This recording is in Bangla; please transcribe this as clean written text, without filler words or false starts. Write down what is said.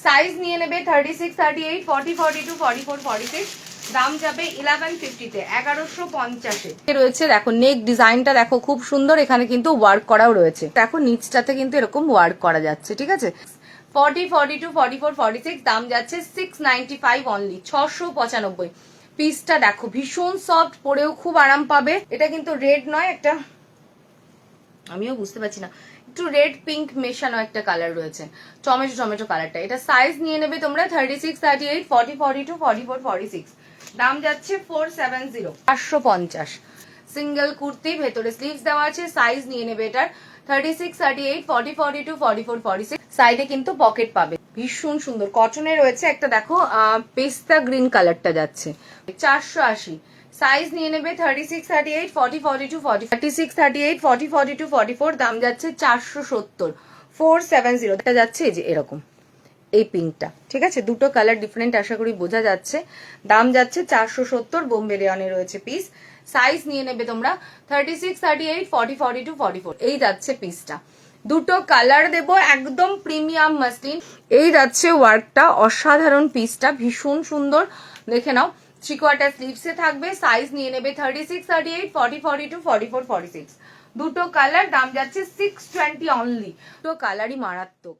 সাইজ নিয়ে নেবে 36, 38, 40, 42, 44, 46, দাম যাবে 1150-তে, 1150-এ রয়েছে। দেখো নেক ডিজাইনটা দেখো খুব সুন্দর, এখানে কিন্তু ওয়ার্ক করাও রয়েছে। দেখো নিচটাতে কিন্তু এরকম ওয়ার্ক করা যাচ্ছে, ঠিক আছে। 40, 42, 44, 46, দাম যাচ্ছে 695 অনলি, 695। পিসটা দেখো ভীষণ সফট, পরেও খুব আরাম পাবে। এটা কিন্তু রেড নয়, একটা আমিও বুঝতে পারছি না, একটু রেড পিঙ্ক মেশানো একটা কালার রয়েছে, টমেটো টমেটো কালারটা। এটা সাইজ নিয়ে নেবে তোমরা 36, 38, 40, 42, 44, 46, দাম যাচ্ছে 470, 550। সিঙ্গেল কুর্তি, ভেতরে স্লিভস দেওয়া আছে। সাইজ নিয়ে নেবে এটার 36, 38, 40, 42, 44, 46, সাইডে কিন্তু পকেট পাবে। ভীষণ সুন্দর কটনে রয়েছে। একটা দেখো পেস্তা গ্রিন কালারটা যাচ্ছে, 480। সাইজ নিয়ে নেবে 36, 38, 40, 42, 40, 36, 38, 40, 42, 44, দাম যাচ্ছে 470, 470। এটা যাচ্ছে এই যে এরকম এই পিঙ্কটা, ঠিক আছে। দুটো কালার ডিফারেন্ট, আশা করি বোঝা যাচ্ছে। দাম যাচ্ছে 470, বোম্বে রেয়নে রয়েছে পিস। সাইজ নিয়ে নেবে তোমরা 36, 38, 40, 42, 44, এই যাচ্ছে পিসটা। দুটো কালার দেবো, একদম প্রিমিয়াম মাসলিন। এই যাচ্ছে ওয়ার্কটা, অসাধারণ পিসটা, ভীষণ সুন্দর, দেখে নাও। 3/4 স্লিভসে থাকবে। সাইজ নিয়ে নেবে 36, 38, 40, 42, 44, 46, দুটো কালার, দাম যাচ্ছে 620 অনলি। দুটো কালারই মারাত্মক।